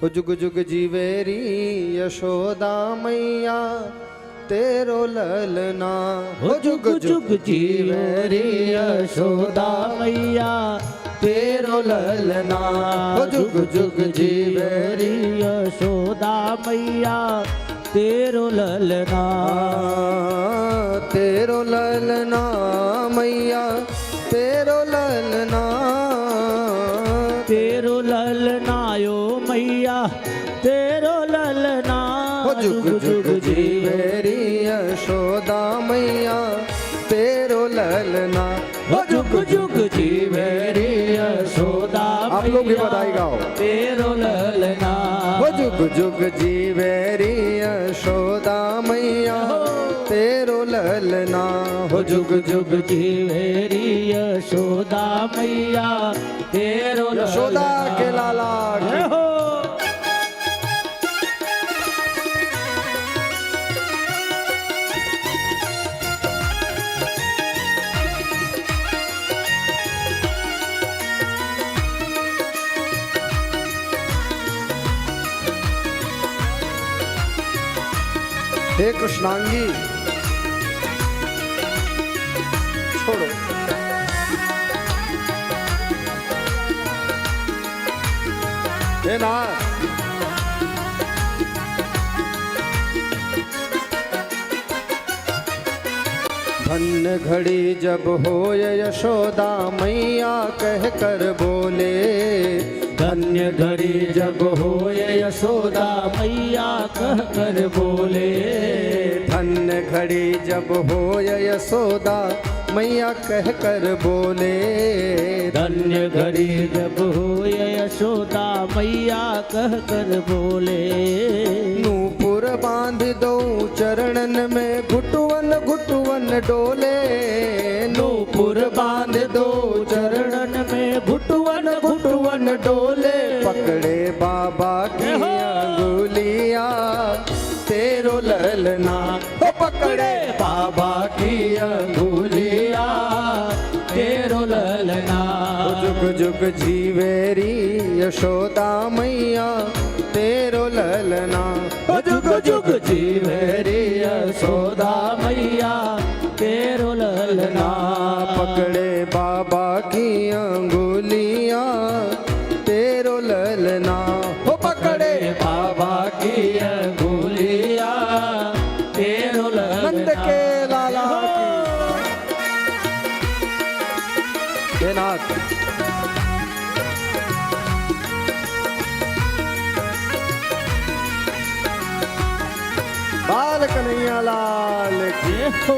हो जुग जुग जीवेरी यशोदा मैया तेरो ललना। हो जुग जुग जीवेरी यशोदा मैया तेरो ललना। हो जुग जुग जीवेरी यशोदा मैया तेरो ललना। तेरो ललना मैया तेरो ललना। तेरो ललना यो मैया तेरो ललना। हो जुग जुग जीवेरी यशोदा मैया तेरो ललना। हो जुग जुग जीवेरी यशोदा आप लोग भी बधाई गाओ। तेरो ललना। हो जुग जुग जीवेरी यशोदा मैया तेरो ललना। हो जुग जुग जीवेरी यशोदा मैया तेरो ललना। यशोदा के लाला की। हो हे कृष्णांगी छोड़ो। हे नाथ धन्य घड़ी जब हो यशोदा मैया कह कर बोले। धन्य घड़ी जब हो यशोदा मैया कह कर बोले। धन्य घड़ी जब हो यशोदा मैया कह कर बोले। धन्य घड़ी जब हो यशोदा मैया कह कर बोले। नूपुर बांध दो चरणन में घुटवन घुटवन डोले। नूपुर बांध दो चरणन में घुटवन घुटवन डोले। पकड़े बाबा की अंगुलिया तेरो ललना। हो पकड़े बाबा की अंगुलिया तेरो ललना। जुग जुग जीवेरी यशोदा मैया तेरो ललना। हो जुग जुग जीवेरी यशोदा मैया तेरो ललना। पकड़े बाबा की अंगुलिया तेरो ललना। हो पकड़े बाबा की अंगुलिया तेरो ललना। नंद के लाला की। हे नाथ बाल कन्हैया लाल की। हो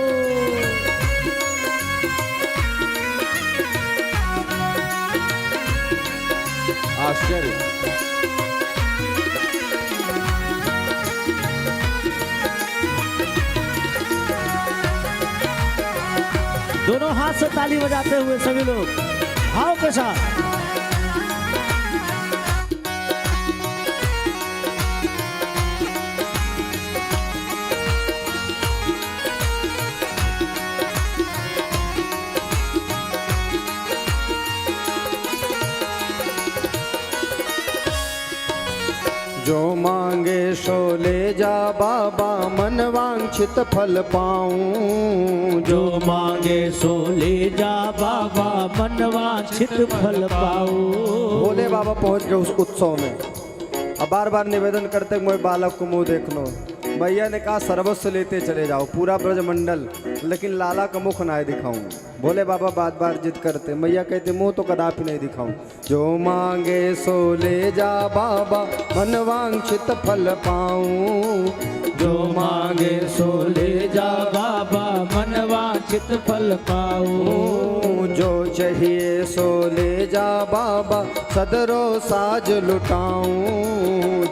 आश्चर्य। दोनों हाथ से ताली बजाते हुए सभी लोग भाव के साथ। जो मांगे सो ले जा बाबा मन वांछित फल पाऊं। जो मांगे सो ले जा बाबा मन वांछित फल पाओ। भोले बाबा पहुंच गए उस उत्सव में। अब बार बार निवेदन करते मोए बालक को मुंह देख लो। मैया ने कहा सर्वस्व लेते चले जाओ पूरा ब्रजमंडल, लेकिन लाला का मुख ना दिखाऊं। भोले बाबा बार बार जिद करते, मैया कहते मुंह तो कदापि नहीं दिखाऊं। जो मांगे सो ले जा बाबा मन वांछित फल पाऊं। जो मांगे सो ले जा बाबा मन वांछित फल पाओ। जो चाहिए सो ले जा बाबा सदरो साज लुटाऊं।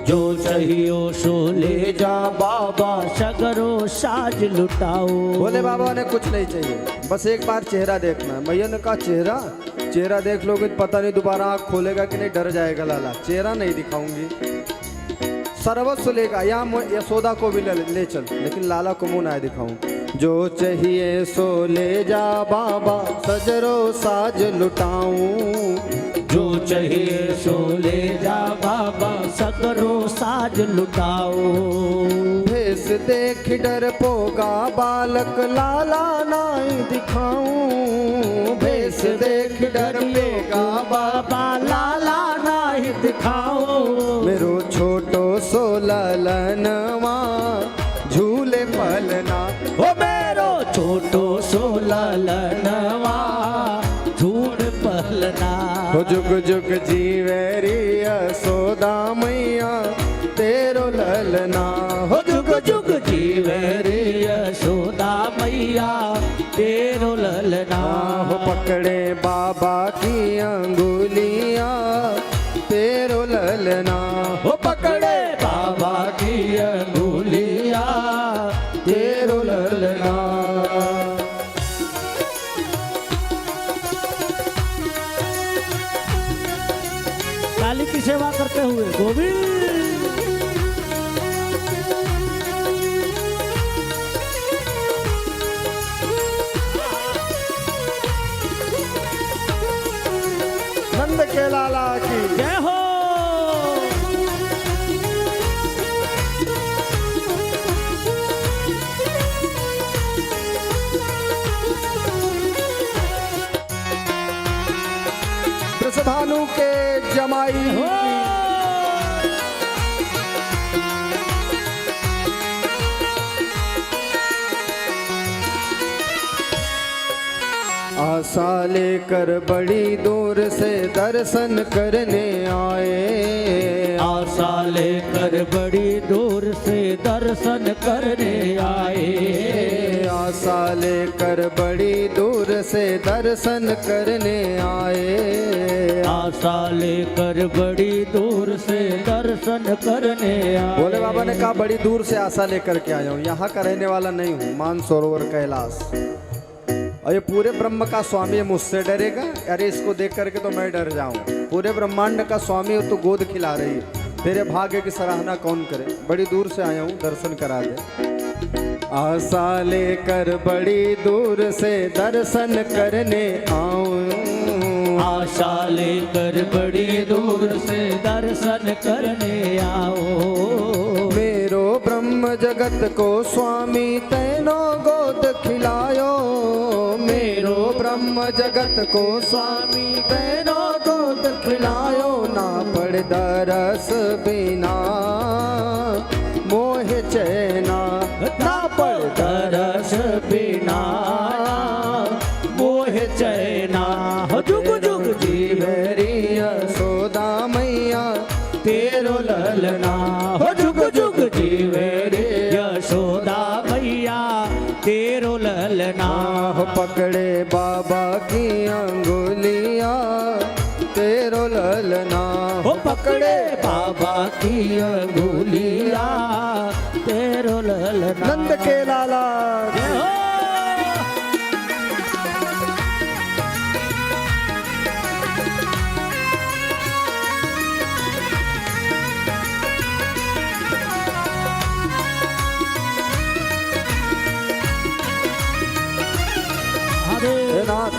जो चाहिए सो ले जा बाबा सगरो साज लुटाओ। भोले बाबा ने कुछ नहीं चाहिए, बस एक बार चेहरा देखना है। मैया ने कहा चेहरा चेहरा देख लोगे पता नहीं दोबारा आँख खोलेगा कि नहीं, डर जाएगा लाला। चेहरा नहीं दिखाऊंगी, सर्वस्व लेगा या यशोदा को भी ले चल, लेकिन लाला को मुंह ना दिखाऊं। जो चाहिए सो ले जा बाबा सजरो साज लुटाऊं। जो चाहिए सो ले जा बाबा बाबा सगरो साज लुटाओ। भेष देख डर पोगा बालक लाला नाई दिखाऊं। भेष देख डर पोगा बाबा लाला नाही दिखाओ। मेरो छोटो सो ललनवा झूले पलना। ओ मेरो छोटो सो ललनवा झूल पलना। हो जुग जुग जीवेरी यशोदा मैया तेरो ललना। हो जुग जुग जीवे रे यशोदा मैया तेरो ललना। हो पकड़े बाबा की अंगुलियां तेरो ललना। हो पकड़े बाबा की अंगुलिया तेरो ललना। काली की सेवा करते हुए गोविंद। नंद के लाला की जय हो। वृषभानु के जमाई हो। आशा लेकर बड़ी दूर से दर्शन करने आए। आशा लेकर बड़ी दूर से दर्शन करने आए। आशा लेकर बड़ी दूर से दर्शन करने आए। आशा लेकर बड़ी दूर से दर्शन करने आए। भोले बाबा ने कहा बड़ी दूर से आशा लेकर के आया हूँ, यहाँ का रहने वाला नहीं हूँ, मानसरोवर कैलाश। और ये पूरे ब्रह्म का स्वामी मुझसे डरेगा? अरे इसको देख करके तो मैं डर जाऊं। पूरे ब्रह्मांड का स्वामी हो तो गोद खिला रही है, तेरे भाग्य की सराहना कौन करे? बड़ी दूर से आया हूँ, दर्शन करा दे। आशा लेकर बड़ी दूर से दर्शन करने आऊं। आशा लेकर बड़ी दूर से दर्शन करने आओ। मेरो ब्रह्म जगत को स्वामी तैनो गोद खिलायो। मेरो ब्रह्म जगत को स्वामी तैनो गोद खिलायो। ना पड़ दरस बिना मोह चैना। ना पड़ दरस बिना मोह चैना। हो जुग जुग जीवेरी यशोदा मैया तेरो ललना। हो जुग जुग जीवे रे यशोदा मैया तेरो ललना। हो पकड़े बाबा की अंगुलिया तेरो ललना। हो पकड़े बाबा की अंगुलिया तेरो ललना। नंद के लाला जय हो। हे नाथ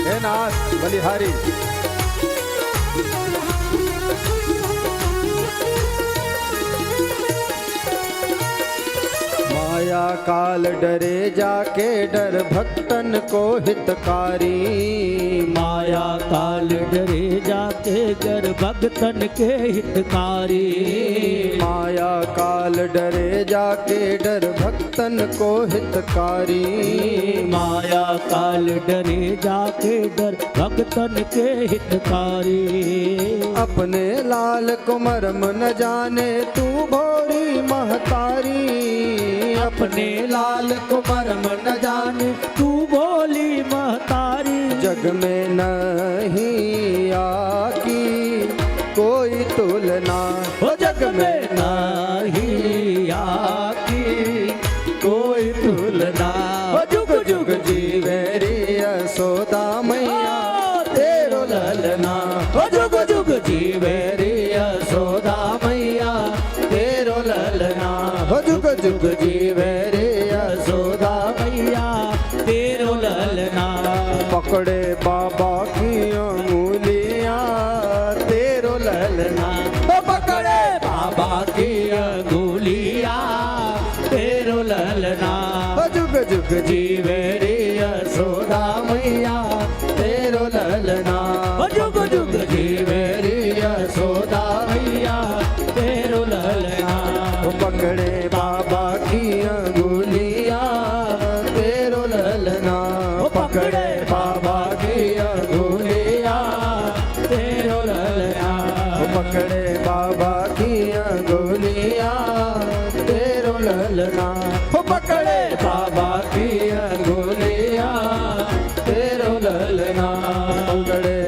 हे नाथ बलिहारी। माया काल डरे जाके डर भक्तन को हितकारी। माया काल डरे जाके डर भक्तन के हितकारी। माया काल डरे जाके डर भक्तन को हितकारी। माया काल डरे जाके डर भक्तन के हितकारी। अपने लाल को मरम न जाने तू भोरी महतारी। अपने लाल को मरम न जाने तू बोली महतारी। जग में नहीं आकी कोई तुलना। हो जग में नहीं आकी कोई तुलना। हो जुग जुग जी जुग जीवे रे यशोदा मैया तेरो ललना। पकड़े बाबा की अंगुलियां तेरो ललना। पकड़े बाबा की अंगुलिया तेरो ललना। जुग जुग जीवे रे यशोदा मैया तेरो ललना। जुग जुग जीवे रे यशोदा मैया तेरो ललना। पकड़े बाबा की अंगुलियां तेरो ललना। पकड़े बाबा की अंगुलिया तेरो ललना। पकड़े बाबा की अंगुलियां तेरो ललना। पकड़े बाबा की अंगुलिया तेरो ललना। पकड़े